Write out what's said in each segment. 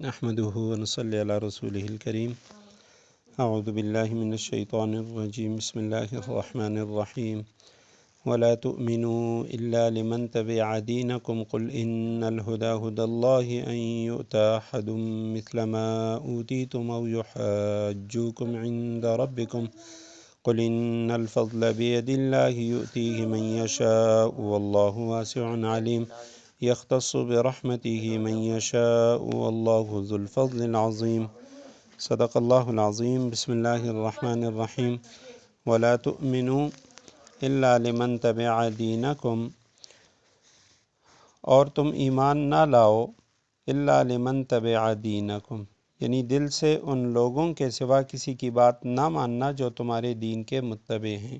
نحمدہ ونصلی علی رسولہ الکریم اعوذ باللہ من الشیطان الرجیم بسم اللہ الرحمن الرحیم ولا تؤمنوا الا لمن تبع دینکم قل ان الہدی ہدی اللہ ان یؤتی احد مثل ما اوتیتم او یحاجوکم عند ربکم قل ان الفضل بید اللہ یؤتیہ من یشاء واللہ واسع علیم یختص برحمتہ من یشاء واللہ ذو الفضل العظیم صدق اللہ العظیم بسم اللہ الرحمن الرحیم ولا تؤمنوا الا لمن تبع دینکم اور تم ایمان نہ لاؤ الا لمن تبع دینکم یعنی دل سے ان لوگوں کے سوا کسی کی بات نہ ماننا جو تمہارے دین کے متبع ہیں۔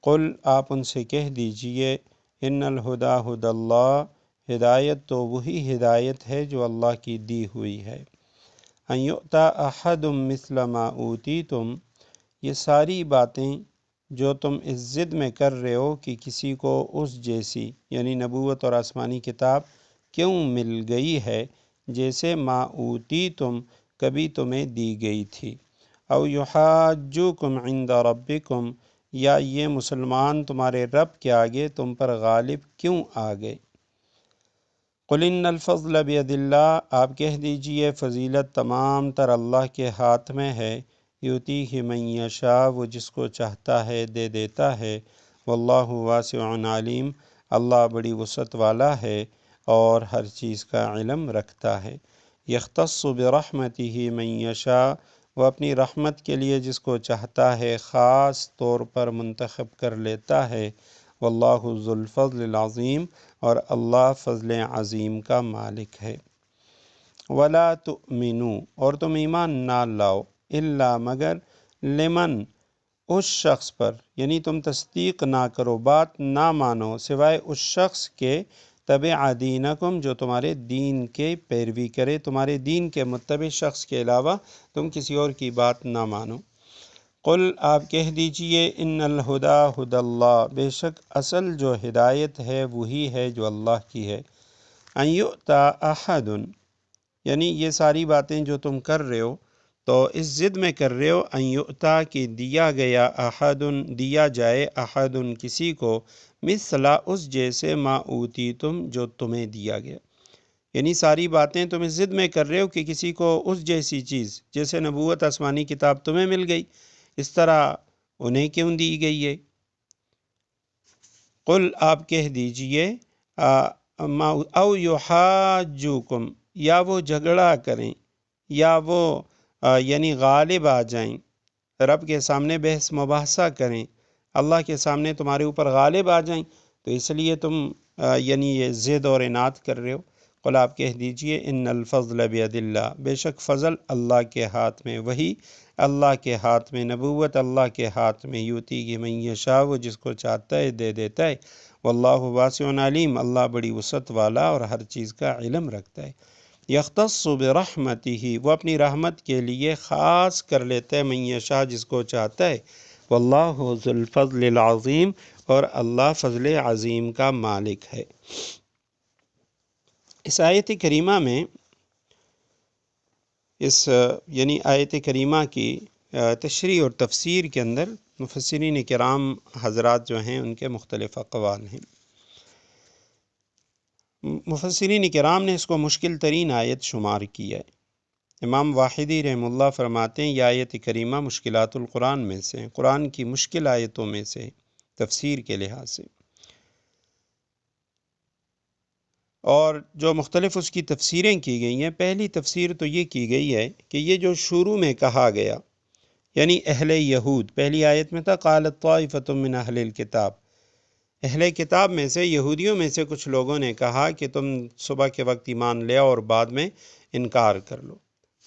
قل آپ ان سے کہہ دیجئے ان الہدی ہدی اللہ ہدایت تو وہی ہدایت ہے جو اللہ کی دی ہوئی ہے۔ ان یؤتی احد مثل ما اوتیتم یہ ساری باتیں جو تم اس ضد میں کر رہے ہو کہ کسی کو اس جیسی یعنی نبوت اور آسمانی کتاب کیوں مل گئی ہے جیسے ما اوتیتم کبھی تمہیں دی گئی تھی، او یحاجوکم عند ربکم یا یہ مسلمان تمہارے رب کے آگے تم پر غالب کیوں آ گئے۔ قل ان الفضل بید اللہ آپ کہہ دیجئے فضیلت تمام تر اللہ کے ہاتھ میں ہے، یؤتیہ من یشاء وہ جس کو چاہتا ہے دے دیتا ہے، واللہ واسع علیم اللہ بڑی وسعت والا ہے اور ہر چیز کا علم رکھتا ہے۔ یختص برحمتہ من یشاء وہ اپنی رحمت کے لیے جس کو چاہتا ہے خاص طور پر منتخب کر لیتا ہے، واللہ ذو الفضل العظیم اور اللہ فضل عظیم کا مالک ہے۔ ولا تؤمنوا اور تم ایمان نہ لاؤ الا مگر لمن اس شخص پر یعنی تم تصدیق نہ کرو بات نہ مانو سوائے اس شخص کے تبع دینکم جو تمہارے دین کے پیروی کرے، تمہارے دین کے متبع شخص کے علاوہ تم کسی اور کی بات نہ مانو۔ قل آپ کہہ دیجئے ان الہدی ہدی اللہ بے شک اصل جو ہدایت ہے وہی ہے جو اللہ کی ہے۔ ان یؤتی احد یعنی یہ ساری باتیں جو تم کر رہے ہو تو اس ضد میں کر رہے ہو ان یؤتی کہ دیا گیا احد دیا جائے احد کسی کو مثل اس جیسے ما اوتیتم جو تمہیں دیا گیا، یعنی ساری باتیں تم اس ضد میں کر رہے ہو کہ کسی کو اس جیسی چیز جیسے نبوت آسمانی کتاب تمہیں مل گئی اس طرح انہیں کیوں دی گئی ہے۔ قل آپ کہہ دیجئے او یحاجوکم یا وہ جھگڑا کریں یا وہ یعنی غالب آ جائیں، رب کے سامنے بحث مباحثہ کریں، اللہ کے سامنے تمہارے اوپر غالب آ جائیں تو اس لیے تم یعنی یہ ضد اور عناد کر رہے ہو۔ قل آپ کہہ دیجئے ان الفضل بید اللہ بے شک فضل اللہ کے ہاتھ میں، وہی اللہ کے ہاتھ میں، نبوت اللہ کے ہاتھ میں، یؤتی من یشاء وہ جس کو چاہتا ہے دے دیتا ہے، واللہ واسع علیم اللہ بڑی وسعت والا اور ہر چیز کا علم رکھتا ہے۔ یختص برحمتہ وہ اپنی رحمت کے لیے خاص کر لیتا ہے من یشاء جس کو چاہتا ہے، واللہ ذو الفضل العظیم اور اللہ فضل عظیم کا مالک ہے۔ اس آیت کریمہ میں یعنی آیت کریمہ کی تشریح اور تفسیر کے اندر مفسرین کرام حضرات جو ہیں ان کے مختلف اقوال ہیں۔ مفسرین کرام نے اس کو مشکل ترین آیت شمار کیا ہے۔ امام واحدی رحمہ اللہ فرماتے ہیں یہ آیت کریمہ مشکلات القرآن میں سے ہیں، قرآن کی مشکل آیتوں میں سے تفسیر کے لحاظ سے، اور جو مختلف اس کی تفسیریں کی گئی ہیں پہلی تفسیر تو یہ کی گئی ہے کہ یہ جو شروع میں کہا گیا یعنی اہل یہود، پہلی آیت میں تھا قالت طائفۃ من اہل الکتاب، اہل کتاب میں سے یہودیوں میں سے کچھ لوگوں نے کہا کہ تم صبح کے وقت ایمان لے آؤ اور بعد میں انکار کر لو،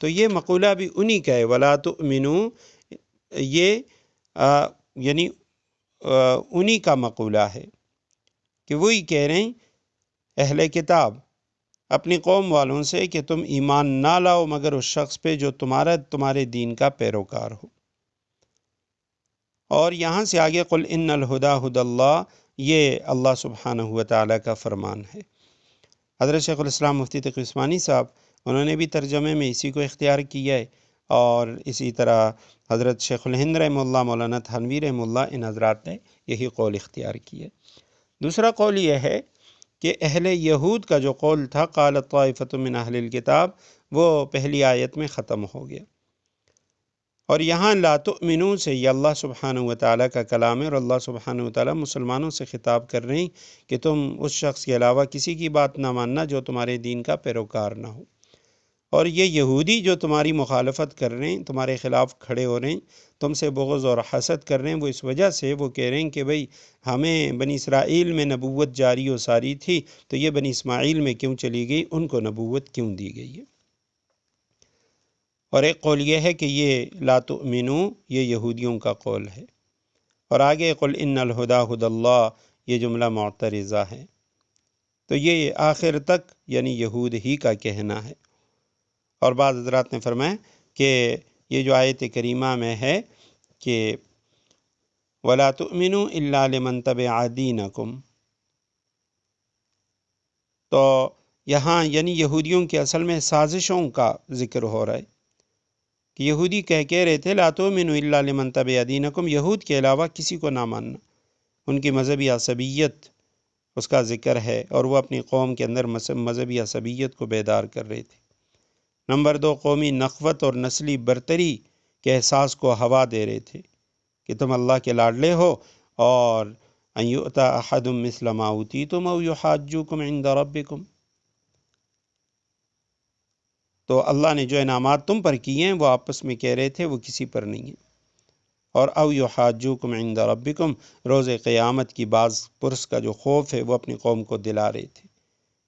تو یہ مقولہ بھی انہی کا ہے ولا تؤمنوا یہ یعنی انہی کا مقولہ ہے کہ وہی کہہ رہے ہیں اہل کتاب اپنی قوم والوں سے کہ تم ایمان نہ لاؤ مگر اس شخص پہ جو تمہارے دین کا پیروکار ہو۔ اور یہاں سے آگے قل ان الہدی ہدی اللہ یہ اللہ سبحانہ و تعالیٰ کا فرمان ہے۔ حضرت شیخ الاسلام مفتی تقی عثمانی صاحب انہوں نے بھی ترجمے میں اسی کو اختیار کیا ہے، اور اسی طرح حضرت شیخ الہند رحمہ اللہ، مولانا تھانوی رحمہ اللہ، ان حضرات نے یہی قول اختیار کیا ہے۔ دوسرا قول یہ ہے کہ اہل یہود کا جو قول تھا قالت طائفۃ من اہل الکتاب، وہ پہلی آیت میں ختم ہو گیا، اور یہاں لا تؤمنو سے یہ اللہ سبحانہ وتعالیٰ کا کلام ہے، اور اللہ سبحانہ وتعالیٰ مسلمانوں سے خطاب کر رہے ہیں کہ تم اس شخص کے علاوہ کسی کی بات نہ ماننا جو تمہارے دین کا پیروکار نہ ہو۔ اور یہ یہودی جو تمہاری مخالفت کر رہے ہیں، تمہارے خلاف کھڑے ہو رہے ہیں، تم سے بغض اور حسد کر رہے ہیں، وہ اس وجہ سے وہ کہہ رہے ہیں کہ بھئی ہمیں بنی اسرائیل میں نبوت جاری و ساری تھی، تو یہ بنی اسماعیل میں کیوں چلی گئی، ان کو نبوت کیوں دی گئی ہے۔ اور ایک قول یہ ہے کہ یہ لا تؤمنو یہ یہودیوں کا قول ہے، اور آگے قل ان الہدی ھدی اللہ، یہ جملہ معترضہ ہے، تو یہ آخر تک یعنی یہود ہی کا کہنا ہے۔ اور بعض حضرات نے فرمایا کہ یہ جو آیت کریمہ میں ہے کہ وَلَا تُؤْمِنُوا إِلَّا لِمَنْ تَبِعَ دِينَكُمْ، تو یہاں یعنی یہودیوں کے اصل میں سازشوں کا ذکر ہو رہا ہے کہ یہودی کہہ رہے تھے لا تؤمنوا الا لمن تبع دینکم، یہود کے علاوہ کسی کو نہ ماننا، ان کی مذہبی عصبیت اس کا ذکر ہے، اور وہ اپنی قوم کے اندر مذہبی عصبیت کو بیدار کر رہے تھے۔ نمبر 2، قومی نخوت اور نسلی برتری کے احساس کو ہوا دے رہے تھے کہ تم اللہ کے لاڈلے ہو، اور ان یؤتی احد مثل ما اوتیتم او یحاجوکم عند ربکم، تو اللہ نے جو انعامات تم پر کیے ہیں وہ آپس میں کہہ رہے تھے وہ کسی پر نہیں ہیں، اور او یحاجوکم عند ربکم، روز قیامت کی بعض پرس کا جو خوف ہے وہ اپنی قوم کو دلا رہے تھے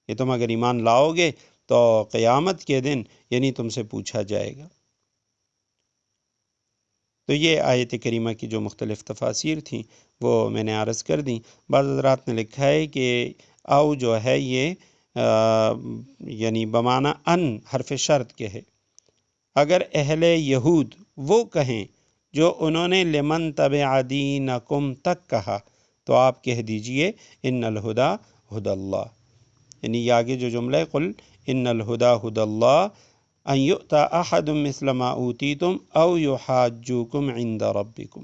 کہ تم اگر ایمان لاؤ گے تو قیامت کے دن یعنی تم سے پوچھا جائے گا۔ تو یہ آیت کریمہ کی جو مختلف تفاسیر تھیں وہ میں نے عرض کر دیں۔ بعض حضرات نے لکھا ہے کہ او جو ہے یہ یعنی بمعنی ان حرف شرط کے ہے، اگر اہل یہود وہ کہیں جو انہوں نے لمن تبع دینکم تک کہا، تو آپ کہہ دیجئے ان الہدی ھدی اللہ، یعنی یہ آگے جو جملہ ہے قل ان الہدی ھدی اللہ ان یؤتی احد مثل ما اوتیتم او یحاجوکم عند ربکم،